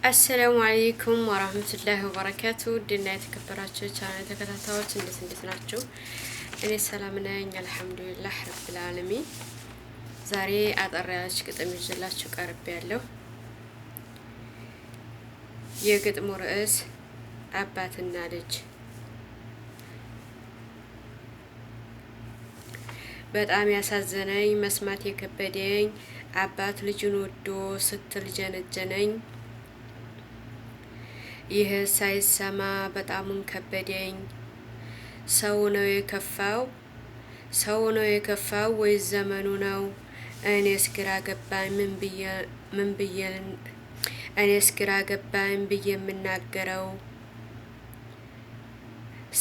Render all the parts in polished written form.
አሰላሙ አለይኩም ወራህመቱላሂ ወበረካቱ ድና የተከበራችሁ ቻናል ተከታታዮች እንዴት ናችሁ? እኔ ሰላም ነኝ አልሐምዱሊላህ ረብል ዓለሚን። ዛሬ አጠር ያለች ግጥም ይዤላችሁ ቀርቤያለሁ። የግጥሙ ርዕስ አባትና ልጅ። በጣም ያሳዘነኝ መስማት የከበደኝ አባት ልጁን ወዶ ስትል ጀነጀነኝ። ይህ ሳይሰማ በጣሙን ከበደኝ። ሰው ነው የከፋው ወይ ዘመኑ ነው? እኔስ ግራ ገባኝ ብዬ የምናገረው።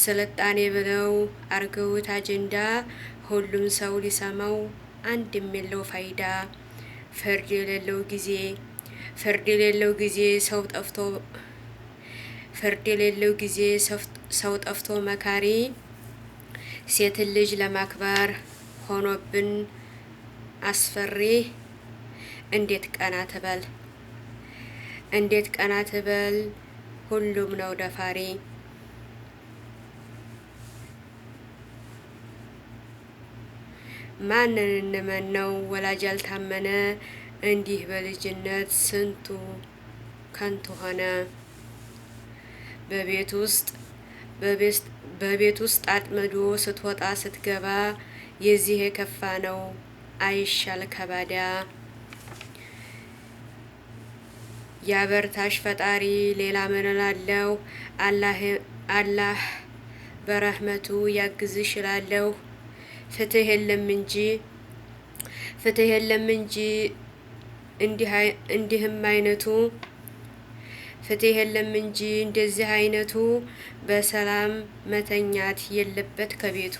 ስልጣኔ ብለው አርገውት አጀንዳ ሁሉም ሰው ሊሰማው አንድም የለው ፋይዳ። ፍርድ የሌለው ጊዜ ሰው ጠፍቶ መካሪ። ሴትን ልጅ ለማክበር ሆኖብን አስፈሪ። እንዴት ቀና ትበል ሁሉም ነው ደፋሪ። ማንን እንመነው ወላጅ ያልታመነ? እንዲህ በልጅነት ስንቱ ከንቱ ሆነ። በቤት ውስጥ አጥምዶ ስትወጣ ስትገባ የዚህ የከፋ ነው አይሻል ከባዳ። ያበርታሽ ፈጣሪ ሌላ ምን እላለሁ? አላህ በረህመቱ ያግዝሽ እላለሁ። ፍትህ የለም እንጂ እንደዚህ አይነቱ በሰላም መተኛት የለበት ከቤቱ።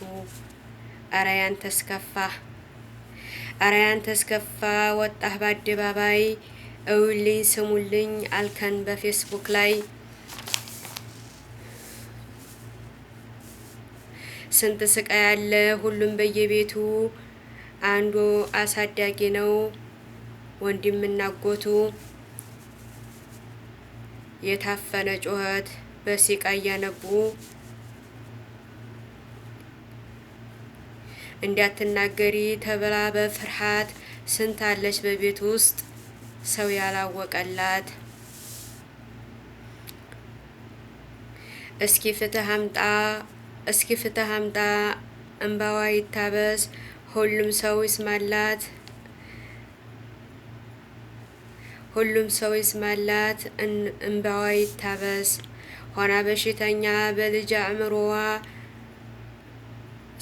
አረ ያንተስ ከፋ ወጣህ በአደባባይ። እውልኝ ስሙልኝ አልከን በፌስቡክ ላይ። ስንት ስቃይ ያለ ሁሉም በየቤቱ። አንዱ አሳዳጊ ነው ወንድምና አጎቱ። የታፈነ ጩኸት በሲቃ እያነቡ። እንዳትናገሪ ተብላ በፍርሃት ስንት አለች በቤት ውስጥ ሰው ያላወቀላት። እስኪ ፍትህ አምጣ እንባዋ ይታበስ ሁሉም ሰው ይስማላት እንባዋ ይታበስ። ሆና በሽተኛ በልጅ አእምሮዋ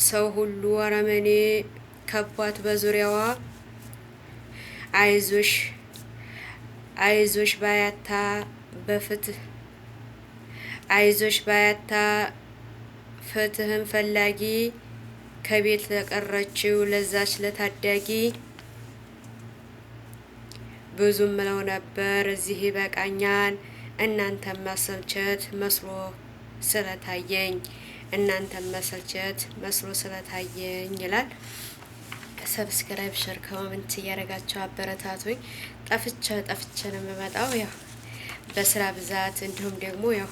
ሰው ሁሉ አረመኔ ከቧት በዙሪያዋ። አይዞሽ ባያታ ፍትህን ፈላጊ። ከቤት ለቀረችው ለዛች ለታዳጊ። ብዙም ምለው ነበር እዚህ ይበቃኛል። እናንተም መሰልቸት መስሎ ስለታየኝ ይላል። ሰብስክራይብ ሸር ኮሜንት እያደረጋችሁ አበረታቱኝ። ጠፍቼ ነው የምመጣው ያው በስራ ብዛት እንዲሁም ደግሞ ያው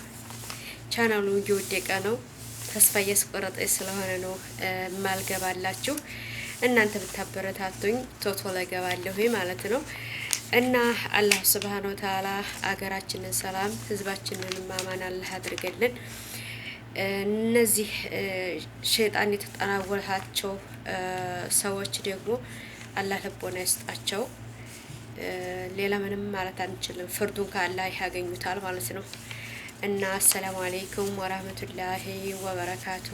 ቻናሉ እየወደቀ ነው። ተስፋ እያስቆረጠኝ ስለሆነ ነው ማልገባላችሁ። እናንተ ብታበረታቱኝ ቶሎ እገባለሁ ማለት ነው። እና አላህ ሱብሃነሁ ወተዓላ አገራችንን ሰላም ህዝባችንን ማማን አላህ አድርገልን። እነዚህ ሸይጣን የተጠናወላቸው ሰዎች ደግሞ አላህ ልቦና ይስጣቸው። ሌላ ምንም ማለት አንችልም። ፍርዱን ከአላህ ያገኙታል ማለት ነው። እና አሰላሙ አለይኩም ወራህመቱላሂ ወበረካቱ።